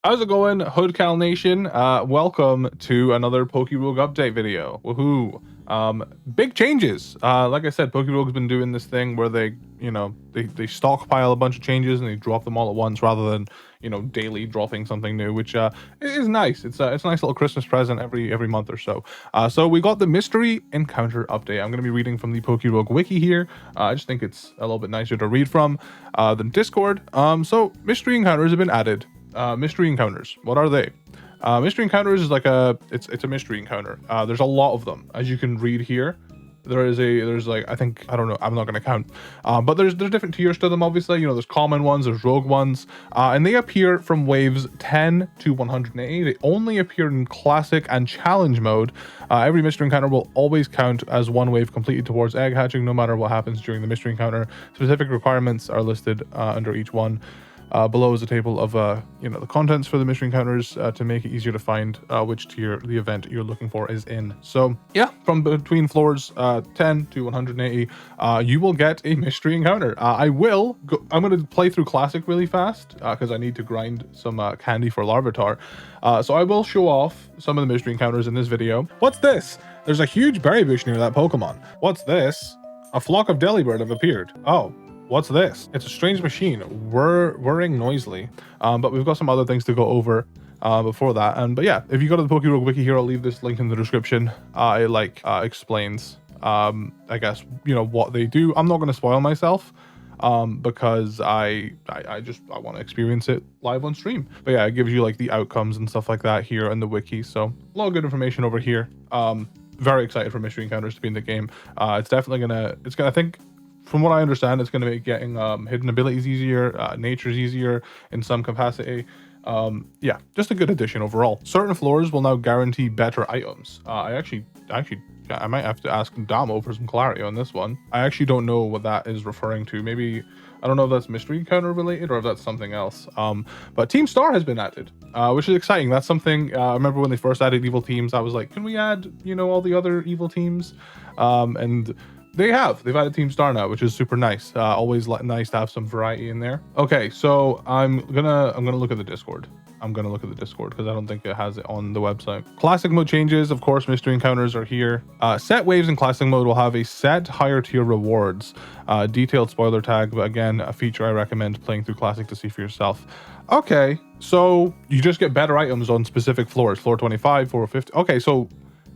How's it going, Hoodcal Nation? Welcome to another PokeRogue update video. Woohoo! Big changes. Like I said, PokeRogue's been doing this thing where they stockpile a bunch of changes and they drop them all at once rather than daily dropping something new, which is nice. It's a nice little Christmas present every month or so. So we got the mystery encounter update. I'm going to be reading from the PokeRogue wiki here. I just think it's a little bit nicer to read from than Discord. So mystery encounters have been added. Mystery encounters, what are they? Mystery encounters is like it's a mystery encounter. There's a lot of them, as you can read here. There's like, I don't know, I'm not going to count, but there's different tiers to them. Obviously, there's common ones, there's rogue ones, and they appear from waves 10 to 180. They only appear in classic and challenge mode. Every mystery encounter will always count as one wave completed towards egg hatching, no matter what happens during the mystery encounter. Specific requirements are listed under each one. Below is a table of the contents for the mystery encounters to make it easier to find which tier the event you're looking for is in. So yeah, from between floors 10 to 180, you will get a mystery encounter. I'm going to play through classic really fast because I need to grind some candy for Larvitar. So I will show off some of the mystery encounters in this video. What's this? There's a huge berry bush near that Pokemon. What's this? A flock of Delibird have appeared. Oh. What's this? It's a strange machine, whirring noisily. But we've got some other things to go over before that. But yeah, if you go to the PokeRogue wiki here, I'll leave this link in the description. It explains, I guess, what they do. I'm not going to spoil myself because I want to experience it live on stream. But yeah, it gives you like the outcomes and stuff like that here in the wiki. So a lot of good information over here. Very excited for mystery encounters to be in the game. It's definitely I think, from what I understand, it's going to make getting hidden abilities easier, nature's easier in some capacity. Yeah, just a good addition overall. Certain floors will now guarantee better items. I might have to ask Damo for some clarity on this one. I actually don't know what that is referring to. Maybe, I don't know if that's mystery encounter related or if that's something else. But Team Star has been added, which is exciting. That's something, I remember when they first added evil teams, I was like, can we add, all the other evil teams? And they've added Team Star now, which is super nice. Always nice to have some variety in there. Okay, so I'm gonna look at the Discord. I'm gonna look at the Discord because I don't think it has it on the website. Classic mode changes, of course. Mystery encounters are here. Set waves in classic mode will have a set higher tier rewards. Detailed spoiler tag, but again, a feature I recommend playing through classic to see for yourself. Okay, so you just get better items on specific floors. Floor 25, floor 50. Okay, so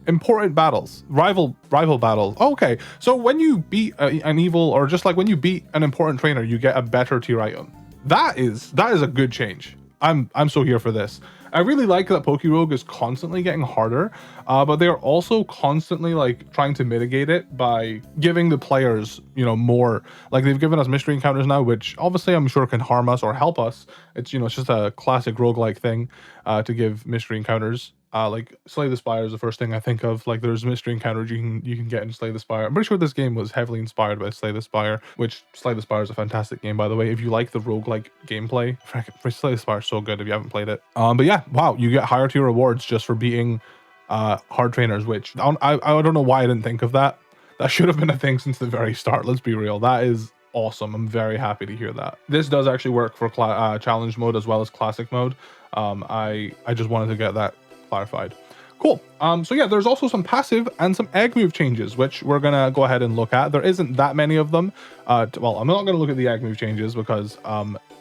important battles, rival battles. Okay, so when you beat an evil, or just like when you beat an important trainer, you get a better tier item. That is a good change. I'm so here for this. I really like that PokeRogue is constantly getting harder, but they are also constantly like trying to mitigate it by giving the players, more. Like they've given us mystery encounters now, which obviously I'm sure can harm us or help us. It's it's just a classic roguelike thing to give mystery encounters. Like Slay the Spire is the first thing I think of. Like there's mystery encounters you can get in Slay the Spire. I'm pretty sure this game was heavily inspired by Slay the Spire, which Slay the Spire is a fantastic game, by the way. If you like the roguelike gameplay, Slay the Spire is so good if you haven't played it. But yeah, wow, you get higher tier rewards just for beating hard trainers, which I don't know why I didn't think of that. That should have been a thing since the very start. Let's be real. That is awesome. I'm very happy to hear that. This does actually work for challenge mode as well as classic mode. I just wanted to get that clarified. Cool. So yeah, there's also some passive and some egg move changes, which we're gonna go ahead and look at. There isn't that many of them. Well, I'm not gonna look at the egg move changes because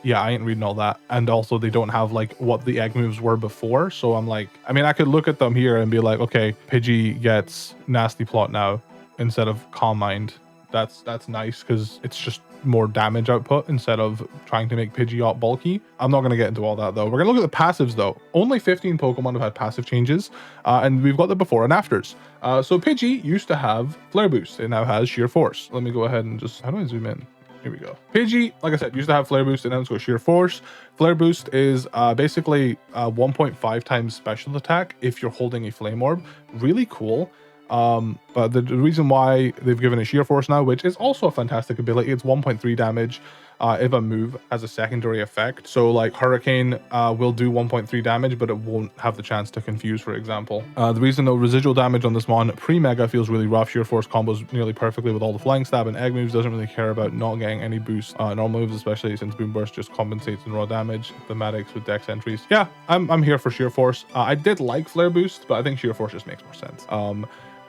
yeah, I ain't reading all that, and also they don't have like what the egg moves were before. So I'm like, I mean, I could look at them here and be like, okay, Pidgey gets Nasty Plot now instead of Calm Mind. That's nice because it's just more damage output instead of trying to make Pidgey out bulky. I'm not going to get into all that though. We're going to look at the passives though. Only 15 Pokemon have had passive changes, and we've got the before and afters. So Pidgey used to have Flare Boost. It now has Sheer Force. Let me go ahead and just, how do I zoom in? Here we go. Pidgey, like I said, used to have Flare Boost and now it's got Sheer Force. Flare Boost is basically 1.5 times special attack if you're holding a Flame Orb. Really cool. But the reason why they've given it Sheer Force now, which is also a fantastic ability, it's 1.3 damage. if a move has a secondary effect. So like Hurricane will do 1.3 damage, but it won't have the chance to confuse, for example. The reason though, residual damage on this mon pre-mega feels really rough. Sheer Force combos nearly perfectly with all the flying stab and egg moves, doesn't really care about not getting any boost. Normal moves, especially since Boom Burst just compensates in raw damage. Thematics with dex entries. Yeah, I'm here for Sheer Force. I did like Flare Boost, but I think Sheer Force just makes more sense.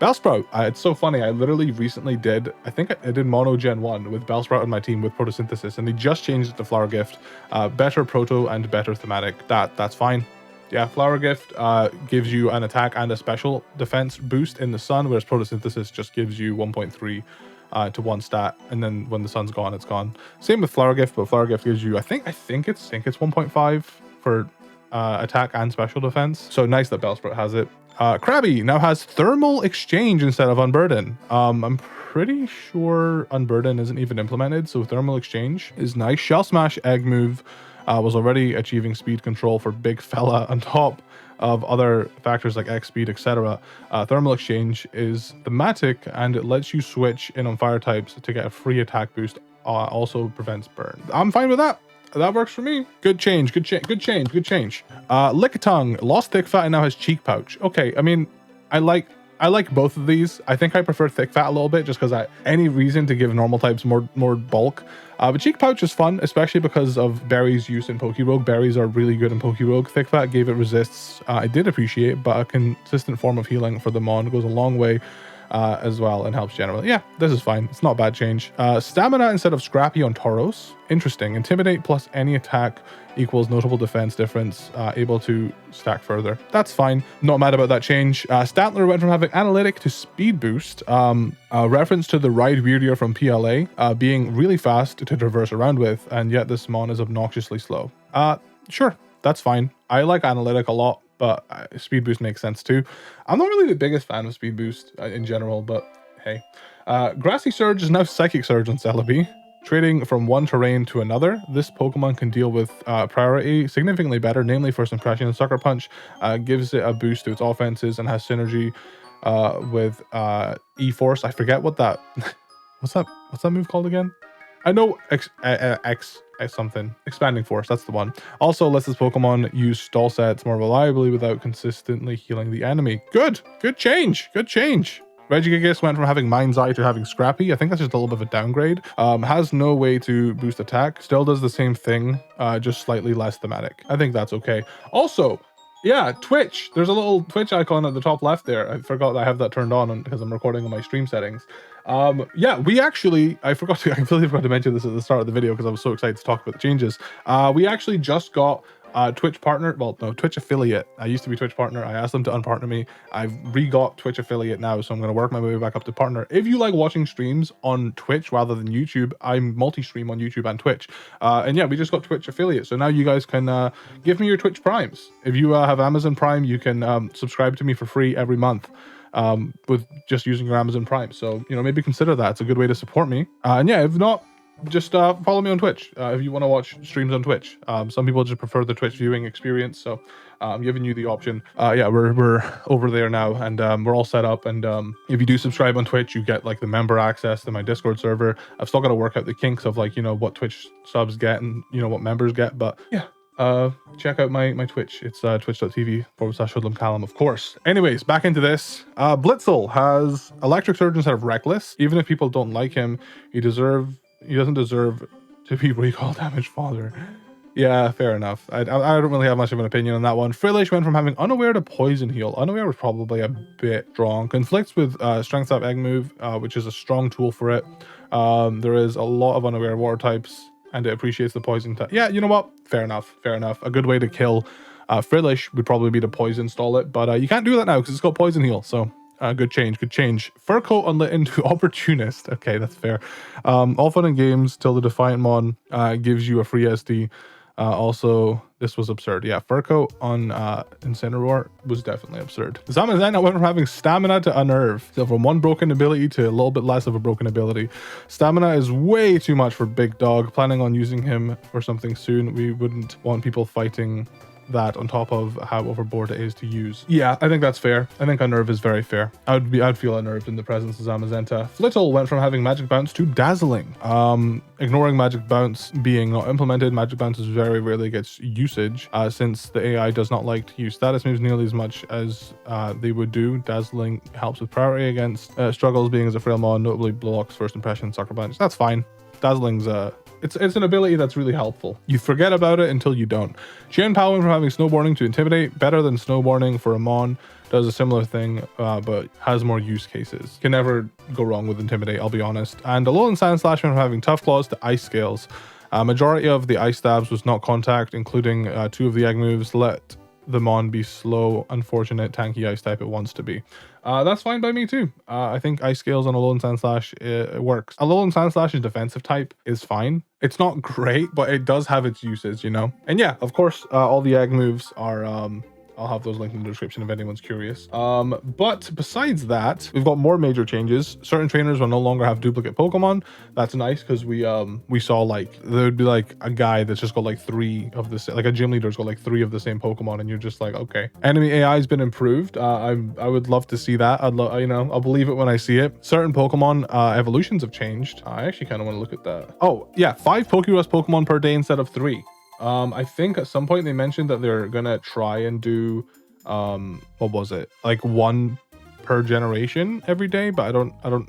Bellsprout, it's so funny. I literally recently did, I think I did Mono Gen 1 with Bellsprout on my team with Photosynthesis, and they just changed it to Flower Gift. Better Proto and better Thematic. That's fine. Yeah, Flower Gift gives you an attack and a special defense boost in the sun, whereas Photosynthesis just gives you 1.3 to one stat, and then when the sun's gone, it's gone. Same with Flower Gift, but Flower Gift gives you, I think it's 1.5 for attack and special defense. So nice that Bellsprout has it. Krabby now has Thermal Exchange instead of Unburden. I'm pretty sure Unburden isn't even implemented, so Thermal Exchange is nice. Shell Smash Egg move was already achieving speed control for big fella on top of other factors like X speed, etc. Thermal Exchange is thematic, and it lets you switch in on fire types to get a free attack boost. Also prevents burn. I'm fine with that. That works for me. Good change. Lickitung lost Thick Fat and now has Cheek Pouch. Okay, I mean, I like both of these. I think I prefer Thick Fat a little bit just because any reason to give normal types more bulk. But Cheek Pouch is fun, especially because of Berry's use in PokeRogue. Berries are really good in PokeRogue. Thick Fat gave it resists. I did appreciate, but a consistent form of healing for the Mon goes a long way as well and helps generally. Yeah, this is fine. It's not a bad change. Stamina instead of Scrappy on Tauros. Interesting. Intimidate plus any attack equals notable defense difference, able to stack further. That's fine. Not mad about that change. Statler went from having Analytic to Speed Boost. Reference to the Ride Weirdier from PLA being really fast to traverse around with, and yet this mon is obnoxiously slow. Sure, that's fine. I like Analytic a lot, but Speed Boost makes sense too. I'm not really the biggest fan of Speed Boost in general, but hey. Grassy Surge is now Psychic Surge on Celebi. Trading from one terrain to another, this Pokemon can deal with priority significantly better, namely First Impression and Sucker Punch. Gives it a boost to its offenses and has synergy with E-Force. I forget what that... What's that move called again? I know X something. Expanding Force, that's the one. Also lets this Pokemon use stall sets more reliably without consistently healing the enemy. Good change. Regigigas went from having Mind's Eye to having Scrappy. I think that's just a little bit of a downgrade. Has no way to boost attack. Still does the same thing, just slightly less thematic. I think that's okay. Also, yeah, Twitch. There's a little Twitch icon at the top left there. I forgot that I have that turned on because I'm recording on my stream settings. Yeah, we actually, I completely forgot to mention this at the start of the video because I was so excited to talk about the changes. We actually just got Twitch partner, well, no, Twitch affiliate. I used to be Twitch partner. I asked them to unpartner me. I've re-got Twitch affiliate now, so I'm going to work my way back up to partner. If you like watching streams on Twitch rather than YouTube, I'm multi-stream on YouTube and Twitch. And yeah, we just got Twitch affiliate, so now you guys can give me your Twitch Primes. If you have Amazon Prime, you can subscribe to me for free every month with just using your Amazon Prime. So, you know, maybe consider that. It's a good way to support me. And yeah, if not, just follow me on Twitch if you want to watch streams on Twitch. Some people just prefer the Twitch viewing experience, so I'm giving you the option. Yeah, we're over there now, and we're all set up. And if you do subscribe on Twitch, you get like the member access to my Discord server. I've still got to work out the kinks of like, you know, what Twitch subs get and, you know, what members get, but yeah. Check out my Twitch. It's twitch.tv/HoodlumCallum, of course. Anyways, back into this. Blitzel has Electric Surge instead of Reckless. Even if people don't like him, he doesn't deserve to be Recall Damage Father. Yeah, fair enough. I don't really have much of an opinion on that one. Frillish went from having Unaware to Poison Heal. Unaware was probably a bit strong. Conflicts with Strength Up Egg move, which is a strong tool for it. There is a lot of Unaware water types, and it appreciates the poison type. Yeah, you know what? Fair enough. A good way to kill Frillish would probably be to poison stall it, but you can't do that now because it's got Poison Heal, so... good change. Fur Coat Unlit to Opportunist. Okay, that's fair. All fun and games till the Defiant Mon gives you a free SD. Also, this was absurd. Yeah, Fur Coat on Incineroar was definitely absurd. Zamazenta went from having Stamina to Unnerve. So from one broken ability to a little bit less of a broken ability. Stamina is way too much for Big Dog. Planning on using him for something soon. We wouldn't want people fighting that on top of how overboard it is to use. Yeah, I think that's fair. I think Unnerve is very fair. I'd feel unnerved in the presence of Zamazenta. Flittle went from having Magic Bounce to Dazzling. Ignoring Magic Bounce being not implemented, Magic Bounce very rarely gets usage since the AI does not like to use status moves nearly as much as they would do. Dazzling helps with priority against struggles, being as a frail mod, notably blocks first impression, sucker punch. That's fine. Dazzling's it's an ability that's really helpful. You forget about it until you don't. Chien Pao went from having Snowboarding to Intimidate, better than Snowboarding for a Mon, does a similar thing, but has more use cases. Can never go wrong with Intimidate, I'll be honest. And Alolan Sandslash went from having Tough Claws to Ice Scales. Majority of the Ice Stabs was not contact, including 2 of the egg moves. Let the Mon be slow, unfortunate, tanky ice type it wants to be. That's fine by me too. I think Ice Scales on Alolan Sandslash it works. Alolan Sandslash's defensive type is fine. It's not great, but it does have its uses, you know? And yeah, of course, all the egg moves are I'll have those linked in the description if anyone's curious. But besides that, we've got more major changes. Certain trainers will no longer have duplicate Pokemon. That's nice because we saw like there would be like a guy that's just got like 3 of the like a gym leader's got like 3 of the same Pokemon, and you're just like, okay. Enemy AI has been improved. I would love to see that. I'll believe it when I see it. Certain Pokemon evolutions have changed. I actually kind of want to look at that. Oh yeah, 5 Pokerust Pokemon per day instead of 3. I think at some point they mentioned that they're gonna try and do what was it, like 1 per generation every day, but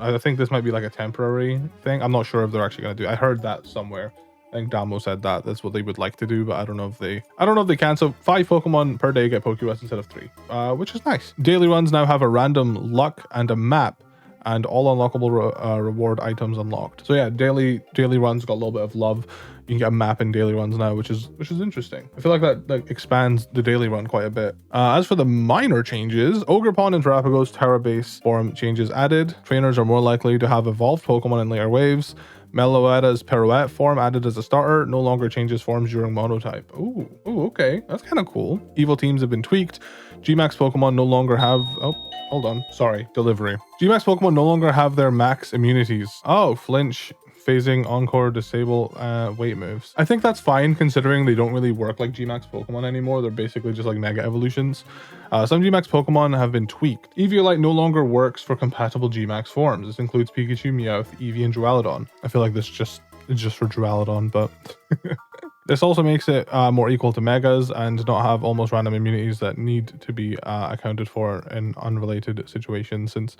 I think this might be like a temporary thing. I'm not sure if they're actually gonna do. I heard that somewhere. I think Damo said that that's what they would like to do, but I don't know if they can. So 5 Pokemon per day get Pokerust instead of 3, which is nice. Daily runs now have a random luck and a map, and all unlockable reward items unlocked. So yeah, daily runs got a little bit of love. You can get a map in daily runs now, which is interesting. I feel like that expands the daily run quite a bit. As for the minor changes, Ogerpon and Terrapagos Terra base form changes added. Trainers are more likely to have evolved Pokemon in later waves. Meloetta's Pirouette form added as a starter, no longer changes forms during monotype. Ooh, okay, that's kind of cool. Evil teams have been tweaked. Gmax Pokemon no longer have... Oh, hold on. Sorry, delivery. Gmax Pokemon no longer have their max immunities. Oh, flinch, phasing, encore, disable, weight moves. I think that's fine considering they don't really work like Gmax Pokemon anymore. They're basically just like mega evolutions. Some Gmax Pokemon have been tweaked. Eviolite no longer works for compatible Gmax forms. This includes Pikachu, Meowth, Eevee, and Duraludon. I feel like it's just for Duraludon, but this also makes it more equal to Megas and not have almost random immunities that need to be accounted for in unrelated situations, since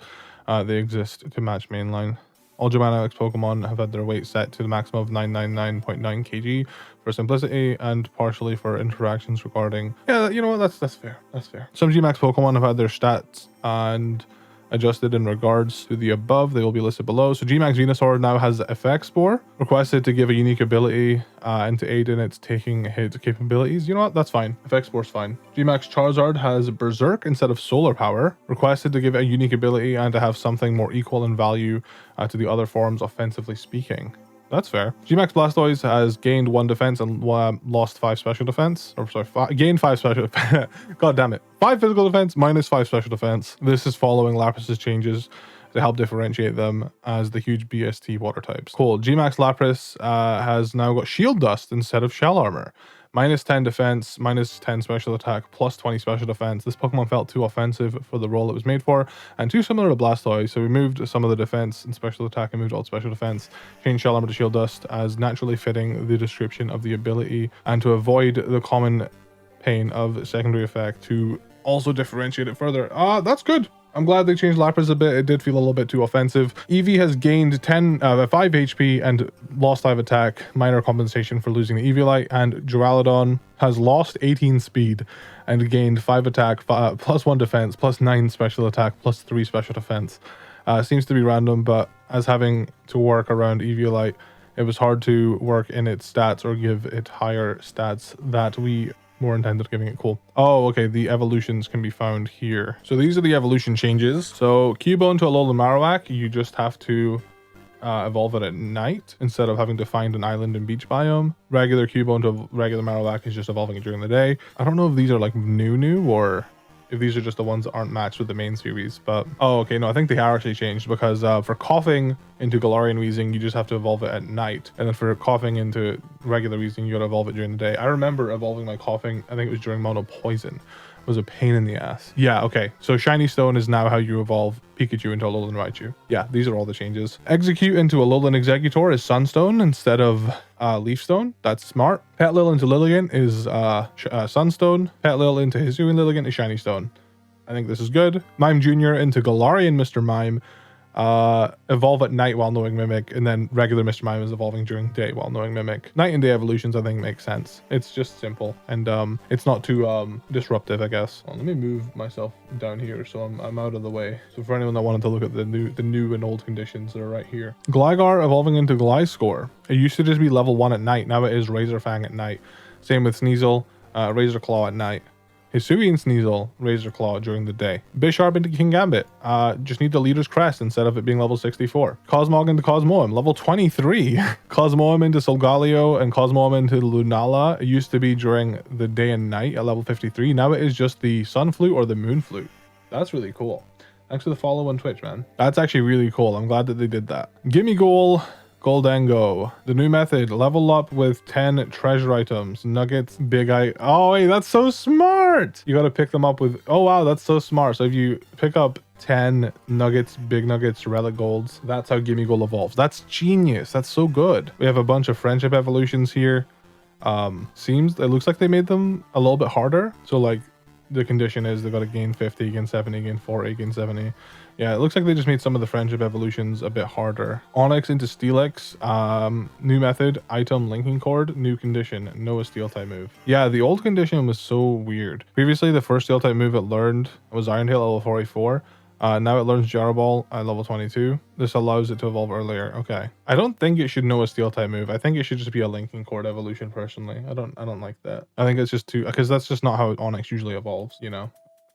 they exist to match mainline. All Germanic Pokemon have had their weight set to the maximum of 999.9 kg for simplicity, and partially for interactions regarding... Yeah, you know what? That's fair. That's fair. Some Gmax Pokemon have had their stats and adjusted in regards to the above. They will be listed below. So Gmax Venusaur now has FX Spore, requested to give a unique ability and to aid in its taking hit capabilities. You know what? That's fine. FX Spore's fine. Gmax Charizard has Berserk instead of Solar Power, requested to give a unique ability and to have something more equal in value to the other forms, offensively speaking. That's fair. Gmax Blastoise has gained 1 defense and lost 5 special defense. Or sorry, gained 5 special defense. God damn it. 5 physical defense minus 5 special defense. This is following Lapras's changes to help differentiate them as the huge BST water types. Cool. Gmax Lapras has now got Shield Dust instead of Shell Armor. Minus 10 defense, minus 10 special attack, plus 20 special defense. This Pokemon felt too offensive for the role it was made for, and too similar to Blastoise, so we moved some of the defense and special attack and moved all special defense. Changed Shell Armor to Shield Dust as naturally fitting the description of the ability, and to avoid the common pain of secondary effect to also differentiate it further. That's good. I'm glad they changed Lapras a bit. It did feel a little bit too offensive. Eevee has gained 5 HP and lost 5 attack, minor compensation for losing the Eviolite, and Duraludon has lost 18 speed and gained 5 attack, plus 1 defense, plus 9 special attack, plus 3 special defense. Seems to be random, but as having to work around Eviolite, it was hard to work in its stats or give it higher stats that we more intended giving it. Cool. Oh, okay, the evolutions can be found here. So these are the evolution changes. So Cubone to Alolan Marowak, you just have to evolve it at night instead of having to find an island and beach biome. Regular Cubone to regular Marowak is just evolving it during the day. I don't know if these are like new or if these are just the ones that aren't matched with the main series, but oh, okay, no, I think they are actually changed because for Coughing into Galarian Wheezing, you just have to evolve it at night. And then for Coughing into regular Wheezing, you gotta evolve it during the day. I remember evolving my Coughing, I think it was during Mono Poison. It was a pain in the ass. Yeah, okay. So Shiny Stone is now how you evolve Pikachu into Alolan Raichu. Yeah, these are all the changes. Execute into Alolan Executor is Sunstone instead of Leaf Stone. That's smart. Petlil into Lilligant is Sunstone. Petlil into Hisuian Lilligant is Shiny Stone. I think this is good. Mime Jr. into Galarian Mr. Mime. Evolve at night while knowing Mimic, and then regular Mr. Mime is evolving during day while knowing Mimic. Night and day evolutions I think make sense. It's just simple, and it's not too disruptive, I guess. Well, let me move myself down here so I'm out of the way. So for anyone that wanted to look at the new and old conditions that are right here. Gligar evolving into Gliscor. It used to just be level 1 at night. Now it is Razor Fang at night. Same with Sneasel, Razor Claw at night. Hisuian Sneasel, Razor Claw during the day. Bisharp into King Gambit. Just need the Leader's Crest instead of it being level 64. Cosmog into Cosmoem, level 23. Cosmoem into Solgaleo and Cosmoem into Lunala. It used to be during the day and night at level 53. Now it is just the Sun Flute or the Moon Flute. That's really cool. Thanks for the follow on Twitch, man. That's actually really cool. I'm glad that they did that. Gimme Goal. Goldango. The new method, level up with 10 treasure items. Nuggets, big eye. Oh, wait, that's so smart. You got to pick them up with, oh, wow, that's so smart. So if you pick up 10 nuggets, big nuggets, relic golds, that's how Gimme Goal evolves. That's genius. That's so good. We have a bunch of friendship evolutions here. It looks like they made them a little bit harder. So like the condition is they've got to gain 50, gain 70, gain 40, gain 70. Yeah, it looks like they just made some of the friendship evolutions a bit harder. Onyx into Steelix. New method, item linking cord, new condition, no steel type move. Yeah, the old condition was so weird. Previously, the first steel type move it learned was Iron Tail level 44. Now it learns Gyro Ball at level 22. This allows it to evolve earlier. Okay. I don't think it should know a steel type move. I think it should just be a linking cord evolution personally. I don't like that. I think it's just too, because that's just not how Onyx usually evolves, you know?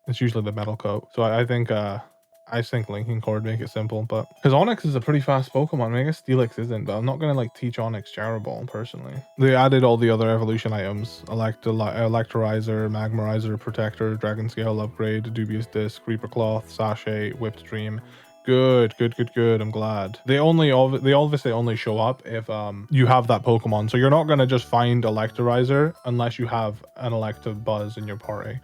It's usually the metal coat. So I think linking cord, make it simple, but because Onyx is a pretty fast Pokemon, I mean, I guess Steelix isn't, but I'm not gonna like teach Onyx Gyro Ball personally. They added all the other evolution items: Electrolyzer, Magmarizer, Protector, Dragon Scale upgrade, Dubious Disc, Reaper Cloth, Sachet, Whipped Dream. Good. I'm glad. They obviously only show up if you have that Pokemon, so you're not gonna just find Electrolyzer unless you have an Electabuzz in your party.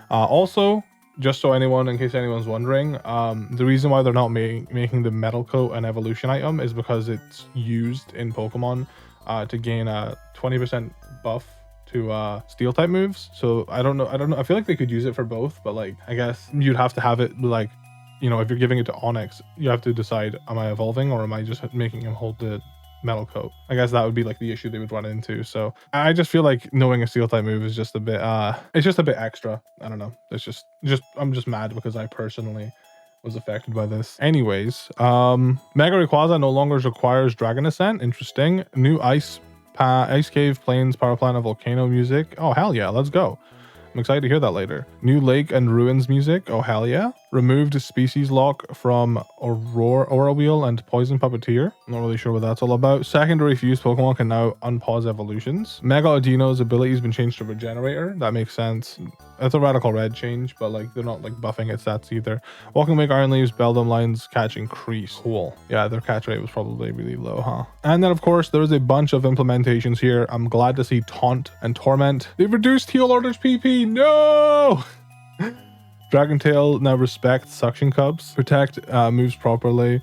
Also, just so in case anyone's wondering, the reason why they're not making the metal coat an evolution item is because it's used in Pokemon to gain a 20% buff to steel type moves. So I don't know. I feel like they could use it for both, but like, I guess you'd have to have it like, you know, if you're giving it to Onyx, you have to decide, am I evolving or am I just making him hold the metal coat? I guess that would be like the issue they would run into. So I just feel like knowing a steel type move is just a bit it's just a bit extra. I don't know, it's just I'm just mad because I personally was affected by this. Anyways, Mega Rayquaza no longer requires Dragon Ascent. Interesting. New Ice Cave, Plains, Power Plant, and Volcano music. Oh hell yeah, let's go. I'm excited to hear that later. New Lake and Ruins music. Oh hell yeah. Removed species lock from Aurora Wheel and Poison Puppeteer. I'm not really sure what that's all about. Secondary fused Pokemon can now unpause evolutions. Mega Audino's ability has been changed to Regenerator. That makes sense. That's a Radical Red change, but like they're not like buffing its stats either. Walking Wake, Iron Leaves, Beldum Lines catch increase. Cool. Yeah, their catch rate was probably really low, huh? And then of course there's a bunch of implementations here. I'm glad to see Taunt and Torment. They've reduced heal orders PP. No! Dragon Tail now respects Suction Cups. Protect moves properly.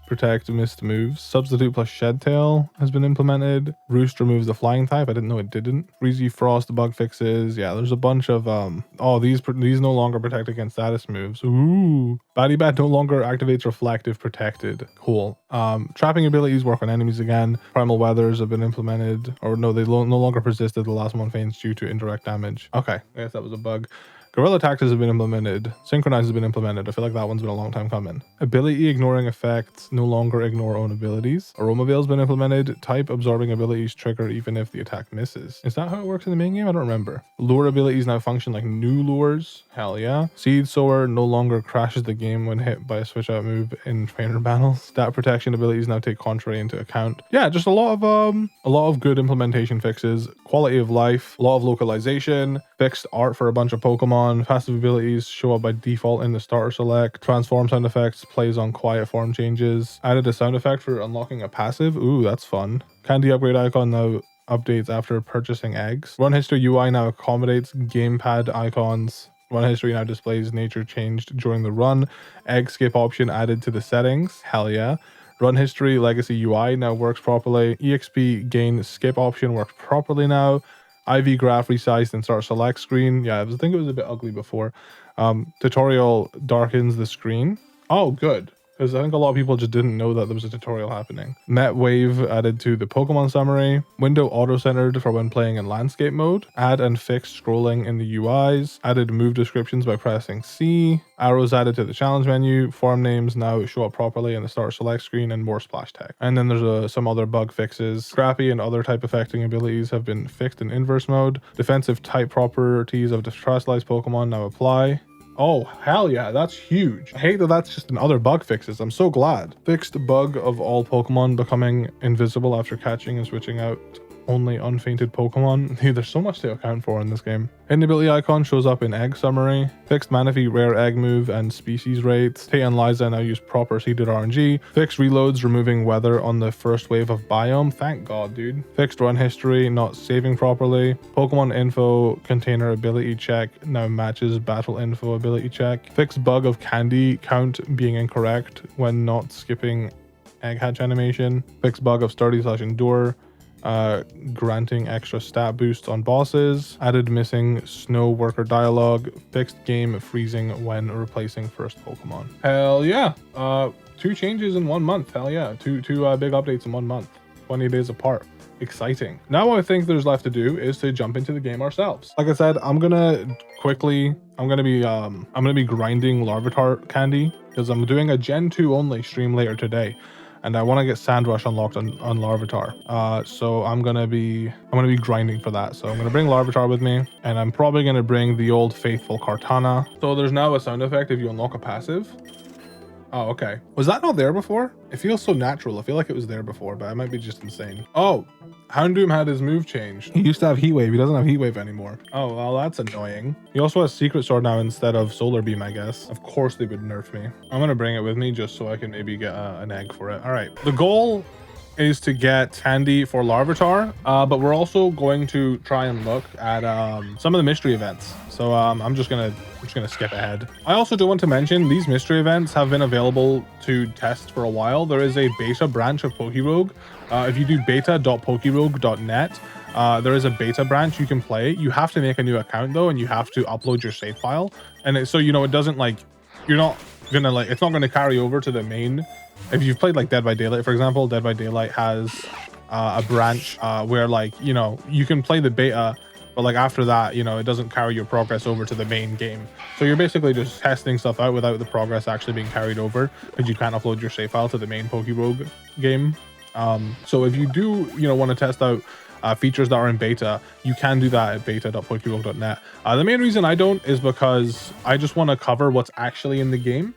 Protect missed moves. Substitute plus Shed Tail has been implemented. Roost removes the flying type. I didn't know it didn't. Freezy Frost bug fixes. Yeah, there's a bunch of these no longer protect against status moves. Ooh. Bat no longer activates reflective protected. Cool. Trapping abilities work on enemies again. Primal Weathers have been implemented. Or no, they no longer persisted the last one feigns due to indirect damage. Okay, I guess that was a bug. Gorilla Taxes have been implemented. Synchronize has been implemented. I feel like that one's been a long time coming. Ability ignoring effects no longer ignore own abilities. Aroma Veil's been implemented. Type absorbing abilities trigger even if the attack misses. Is that how it works in the main game? I don't remember. Lure abilities now function like new lures. Hell yeah. Seed Sower no longer crashes the game when hit by a switch out move in trainer battles. Stat protection abilities now take contrary into account. Yeah, just a lot of good implementation fixes. Quality of life, a lot of localization, fixed art for a bunch of Pokemon. on. Passive abilities show up by default in the starter select. Transform sound effects plays on quiet form changes. Added a sound effect for unlocking a passive. Ooh, that's fun. Candy upgrade icon now updates after purchasing eggs. Run history UI now accommodates gamepad icons. Run history now displays nature changed during the run. Egg skip option added to the settings. Hell yeah. Run history legacy UI now works properly. EXP gain skip option works properly now. IV graph resized and start select screen. Yeah, I think it was a bit ugly before. Tutorial darkens the screen. Oh, good. Because I think a lot of people just didn't know that there was a tutorial happening. Net wave added to the Pokemon summary. Window auto-centered for when playing in landscape mode. Add and fix scrolling in the UIs. Added move descriptions by pressing C. Arrows added to the challenge menu. Form names now show up properly in the start select screen, and more splash tag. And then there's some other bug fixes. Scrappy and other type affecting abilities have been fixed in inverse mode. Defensive type properties of Terrestrialized Pokemon now apply. Oh, hell yeah, that's huge. I hate that that's just in other bug fixes. I'm so glad. Fixed bug of all Pokemon becoming invisible after catching and switching out only unfainted Pokemon. Dude, there's so much to account for in this game. Hidden ability icon shows up in egg summary. Fixed Manaphy rare egg move and species rates. Tate and Liza now use proper seeded RNG. Fixed reloads, removing weather on the first wave of biome. Thank God, dude. Fixed run history, not saving properly. Pokemon info container ability check now matches battle info ability check. Fixed bug of candy count being incorrect when not skipping egg hatch animation. Fixed bug of sturdy/endure. Granting extra stat boosts on bosses. Added missing snow worker dialogue. Fixed game freezing when replacing first Pokemon. Hell yeah. 2 changes in 1 month. Hell yeah. Two big updates in 1 month. 20 days apart. Exciting. Now what I think there's left to do is to jump into the game ourselves. Like I said, I'm gonna be grinding Larvitar candy because I'm doing a Gen 2 only stream later today. And I want to get Sandrush unlocked on Larvitar. So I'm gonna be grinding for that. So I'm gonna bring Larvitar with me, and I'm probably gonna bring the old faithful Kartana. So there's now a sound effect if you unlock a passive. Oh, okay. Was that not there before? It feels so natural. I feel like it was there before, but I might be just insane. Oh, Houndoom had his move changed. He used to have Heat Wave. He doesn't have Heat Wave anymore. Oh, well, that's annoying. He also has Secret Sword now instead of Solar Beam, I guess. Of course they would nerf me. I'm going to bring it with me just so I can maybe get an egg for it. All right. The goal is to get candy for Larvitar, but we're also going to try and look at some of the mystery events. So I'm just gonna skip ahead. I also do want to mention these mystery events have been available to test for a while. There is a beta branch of PokeRogue. If you do beta.pokerogue.net, there is a beta branch you can play. You have to make a new account though, and you have to upload your save file. And so it doesn't you're not gonna it's not gonna carry over to the main. If you've played like Dead by Daylight, for example, Dead by Daylight has a branch where you can play the beta, but after that, it doesn't carry your progress over to the main game. So you're basically just testing stuff out without the progress actually being carried over because you can't upload your save file to the main PokeRogue game. So if you do, want to test out features that are in beta, you can do that at beta.pokerogue.net. The main reason I don't is because I just want to cover what's actually in the game.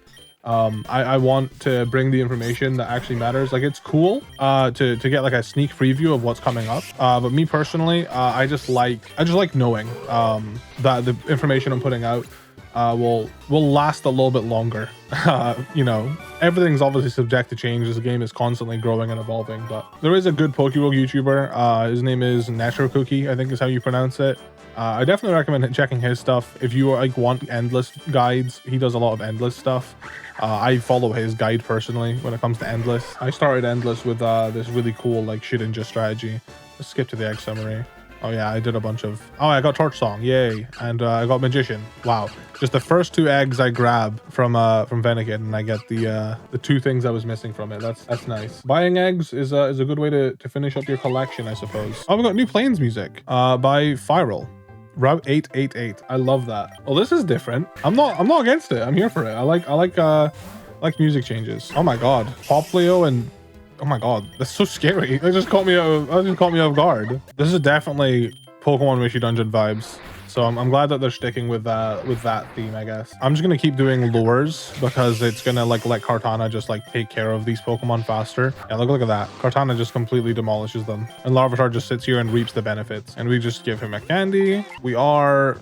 I want to bring the information that actually matters. It's cool to get a sneak preview of what's coming up, but me personally, I just like knowing that the information I'm putting out will last a little bit longer. Everything's obviously subject to change as the game is constantly growing and evolving, but there is a good PokeRogue YouTuber. His name is Natural Cookie, I think is how you pronounce it. I definitely recommend checking his stuff if you want endless guides. He does a lot of endless stuff. I follow his guide personally when it comes to endless. I started endless with this really cool Shedinja strategy. Let's skip to the egg summary. Oh yeah, I did a bunch of... Oh, I got Torch Song, yay! And I got Magician. Wow, just the first 2 eggs I grab from Venegin, and I get the 2 things I was missing from it. That's nice. Buying eggs is a good way to finish up your collection, I suppose. Oh, we got new Plains music by Viral. Route 888. I love that. Well, this is different. I'm not against it. I'm here for it. I like music changes. Oh my god, Poplio and oh my god, that's so scary. That just caught me off guard. This is definitely Pokemon Wishy Dungeon vibes. So I'm glad that they're sticking with that theme, I guess. I'm just gonna keep doing lures because it's gonna let Kartana just take care of these Pokemon faster. Yeah, look at that. Kartana just completely demolishes them. And Larvitar just sits here and reaps the benefits. And we just give him a candy. We're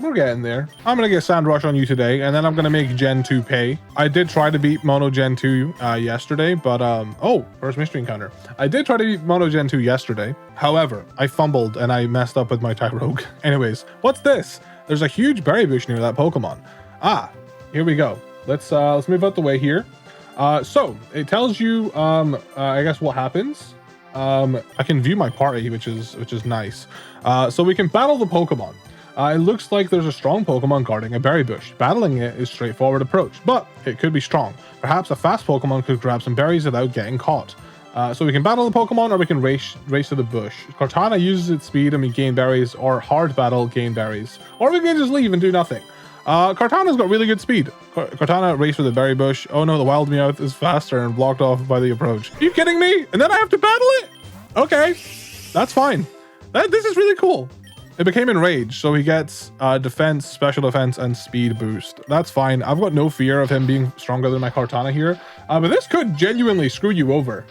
we're getting there. I'm gonna get Sand Rush on you today, and then I'm gonna make Gen 2 pay. I did try to beat Mono Gen 2 yesterday, but oh, first mystery encounter. I did try to beat Mono Gen 2 yesterday. However, I fumbled and I messed up with my PokeRogue. Anyways, what's this? There's a huge berry bush near that Pokemon. Ah, here we go. Let's move out the way here. So it tells you I guess what happens. I can view my party, which is nice. So we can battle the Pokemon. It looks like there's a strong Pokemon guarding a berry bush. Battling it is straightforward approach, but it could be strong. Perhaps a fast Pokemon could grab some berries without getting caught. So we can battle the Pokemon, or we can race to the bush. Cortana uses its speed and we gain berries, or hard battle, gain berries. Or we can just leave and do nothing. Cortana's got really good speed. Cortana raced for the berry bush. Oh no, the wild Meowth is faster and blocked off by the approach. Are you kidding me? And then I have to battle it? Okay, that's fine. This is really cool. It became enraged, so he gets defense, special defense, and speed boost. That's fine. I've got no fear of him being stronger than my Cortana here. But this could genuinely screw you over.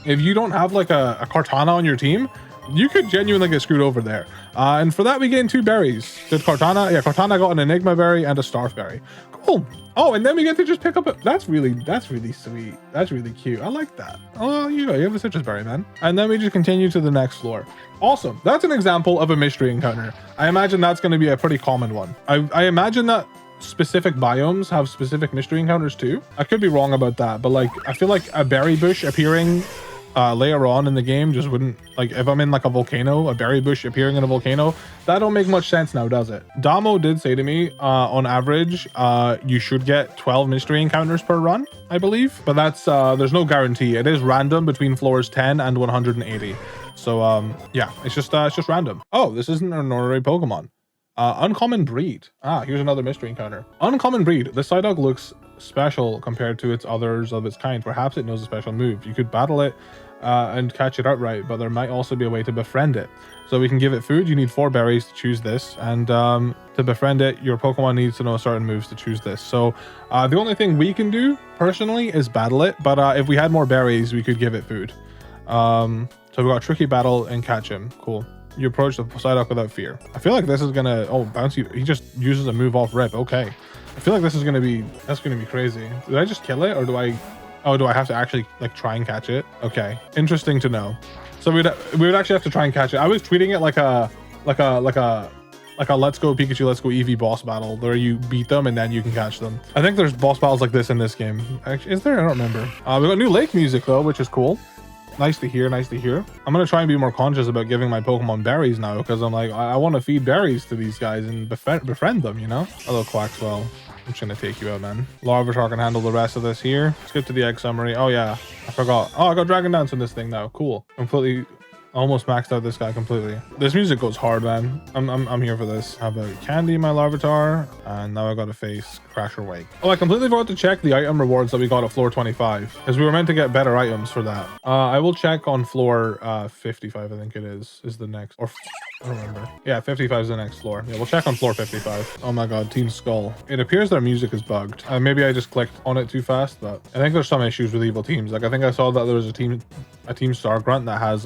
If you don't have like a Cortana on your team, you could genuinely get screwed over there. And for that, we gain 2 berries. Did Cortana? Yeah, Cortana got an Enigma berry and a Starf berry. Cool. Oh, and then we get to just pick up that's really sweet. That's really cute. I like that. Oh, you have a citrus berry, man. And then we just continue to the next floor. Awesome. That's an example of a mystery encounter. I imagine that's going to be a pretty common one. I imagine that specific biomes have specific mystery encounters too. I could be wrong about that, but like I feel like a berry bush appearing later on in the game just wouldn't, like if I'm in like a volcano, a berry bush appearing in a volcano, that don't make much sense now, does it? Damo did say to me, on average, you should get 12 mystery encounters per run, I believe, but that's there's no guarantee. It is random between floors 10 and 180. So yeah, it's just random. Oh, this isn't an ordinary Pokemon. Uncommon breed. Ah, here's another mystery encounter. Uncommon breed. The Psyduck looks special compared to its others of its kind. Perhaps it knows a special move. You could battle it and catch it outright, but there might also be a way to befriend it. So we can give it food. You need 4 berries to choose this, and to befriend it, your Pokemon needs to know certain moves to choose this. So the only thing we can do personally is battle it, but if we had more berries, we could give it food. So we got tricky battle and catch him. Cool. You approach the Psyduck without fear. I feel like this is gonna, oh, bouncy. He just uses a move off rip. Okay. I feel like this is gonna be, that's gonna be crazy. Did I just kill it, or do I have to actually like try and catch it? Okay, interesting to know. So we would actually have to try and catch it. I was treating it like a Let's Go Pikachu, Let's Go Eevee boss battle where you beat them and then you can catch them. I think there's boss battles like this in this game. Actually, is there? I don't remember. We got new lake music though, which is cool. Nice to hear, nice to hear. I'm gonna try and be more conscious about giving my Pokemon berries now, because I'm like, I want to feed berries to these guys and befriend them, you know? Hello, Quaxwell. I'm just gonna take you out, man. Larvitar can handle the rest of this here. Skip to the egg summary. Oh yeah, I forgot. Oh, I got Dragon Dance in this thing now. Cool. Completely, almost maxed out this guy completely. This music goes hard, man. I'm here for this. Have a candy, my Larvitar, and now I got to face Crasher Wake. Oh, I completely forgot to check the item rewards that we got at floor 25, because we were meant to get better items for that. I will check on floor 55. I think it is the next, or I don't remember. Yeah, 55 is the next floor. Yeah, we'll check on floor 55. Oh my god, Team Skull. It appears their music is bugged. Maybe I just clicked on it too fast, but I think there's some issues with evil teams. Like I think I saw that there was a team Star Grunt that has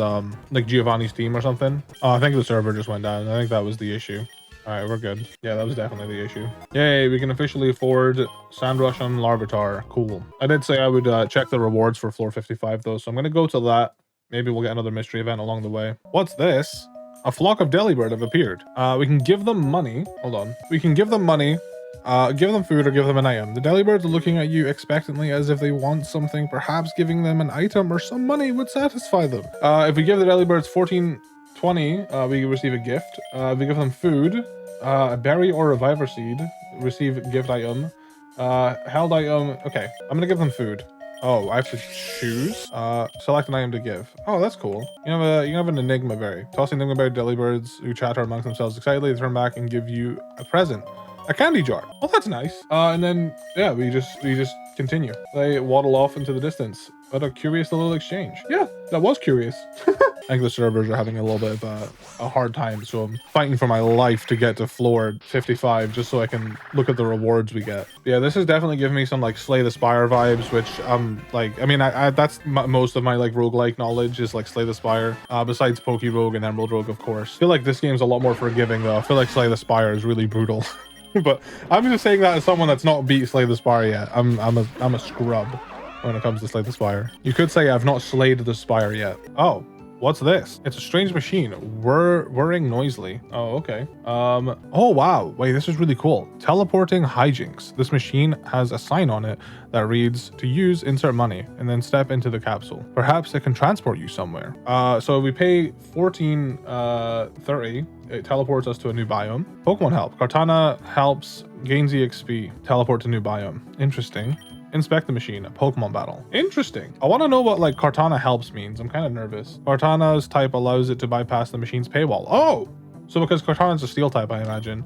like Giovanni's team or something. Oh, I think the server just went down. I think that was the issue. All right, we're good. Yeah, that was definitely the issue. Yay, we can officially afford Sand Rush on Larvitar. Cool. I did say I would check the rewards for floor 55 though, so I'm gonna go to that. Maybe we'll get another mystery event along the way. What's this? A flock of Delibird have appeared. We can give them money. Hold on. We can give them money, give them food, or give them an item. The Delibirds are looking at you expectantly as if they want something. Perhaps giving them an item or some money would satisfy them. If we give the Delibirds 1420, we receive a gift. If we give them food, a berry or reviver seed, receive a gift item. Held item. Okay, I'm gonna give them food. Oh, I have to choose. Select an item to give. Oh, that's cool. You have an Enigma berry. Toss Enigma berry to Delibirds who chatter amongst themselves excitedly. They turn back and give you a present. A candy jar. Oh, that's nice. And then yeah, we just continue. They waddle off into the distance. What a curious little exchange. Yeah, That was curious. I think the servers are having a little bit of a hard time, so I'm fighting for my life to get to floor 55 just so I can look at the rewards we get. Yeah, this is definitely giving me some like Slay the Spire vibes, which like, I mean, that's most of my like roguelike knowledge is like Slay the Spire, besides PokeRogue and Emerald Rogue, of course. I feel like this game's a lot more forgiving though. I feel like Slay the Spire is really brutal. But I'm just saying that as someone that's not beat Slay the Spire yet. I'm a scrub when it comes to Slay the Spire. You could say I've not slayed the Spire yet. Oh. What's this? It's a strange machine. Whirring noisily. Oh, okay. Oh, wow. Wait, this is really cool. Teleporting hijinks. This machine has a sign on it that reads, to use, insert money, and then step into the capsule. Perhaps it can transport you somewhere. So we pay 14.30. It teleports us to a new biome. Pokemon help. Kartana helps, gains EXP. Teleport to new biome. Interesting. Inspect the machine. A Pokemon battle. Interesting. I want to know what like Kartana helps means. I'm kind of nervous. Kartana's type allows it to bypass the machine's paywall. Oh! So because Kartana's a steel type, I imagine.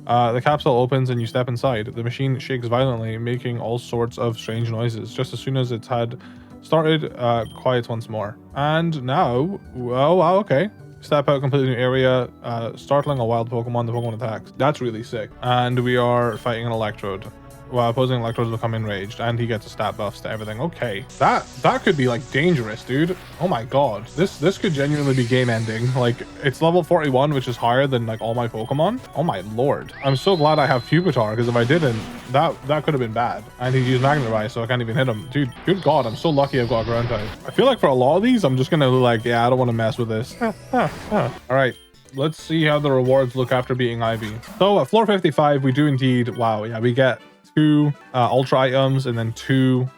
The capsule opens and you step inside. The machine shakes violently, making all sorts of strange noises. Just as soon as it's had started, quiets once more. And now, oh wow, okay. Step out, completely new area, startling a wild Pokemon, the Pokemon attacks. That's really sick. And we are fighting an Electrode. While opposing Electrodes become enraged, and he gets a stat buffs to everything. Okay, that could be like dangerous, dude. Oh my god, this could genuinely be game ending. Like, it's level 41, which is higher than like all my Pokemon. Oh my lord, I'm so glad I have Pupitar, because if I didn't, that could have been bad. And he used Magnetize, so I can't even hit him. Dude, good god, I'm so lucky I've got a ground type. I feel like for a lot of these, I'm just gonna like, yeah, I don't want to mess with this. All right. Let's see how the rewards look after beating Ivy. So at floor 55, we do indeed, wow, yeah, we get 2 ultra items and then 2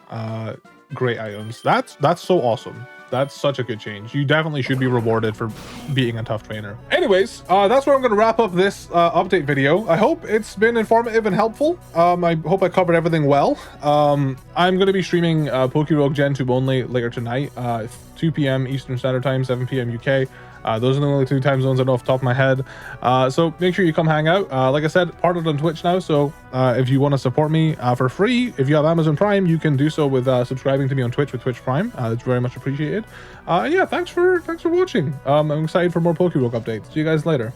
great items. That's so awesome. That's such a good change. You definitely should be rewarded for being a tough trainer. Anyways, that's where I'm going to wrap up this update video. I hope it's been informative and helpful. I hope I covered everything well. I'm going to be streaming PokeRogue Gen 2 only later tonight, 2 p.m. Eastern Standard Time, 7 p.m. UK. Those are the only 2 time zones I know off the top of my head. So make sure you come hang out. Like I said, partnered on Twitch now. So if you want to support me for free, if you have Amazon Prime, you can do so with subscribing to me on Twitch with Twitch Prime. It's very much appreciated. Yeah, thanks for watching. I'm excited for more PokeRogue updates. See you guys later.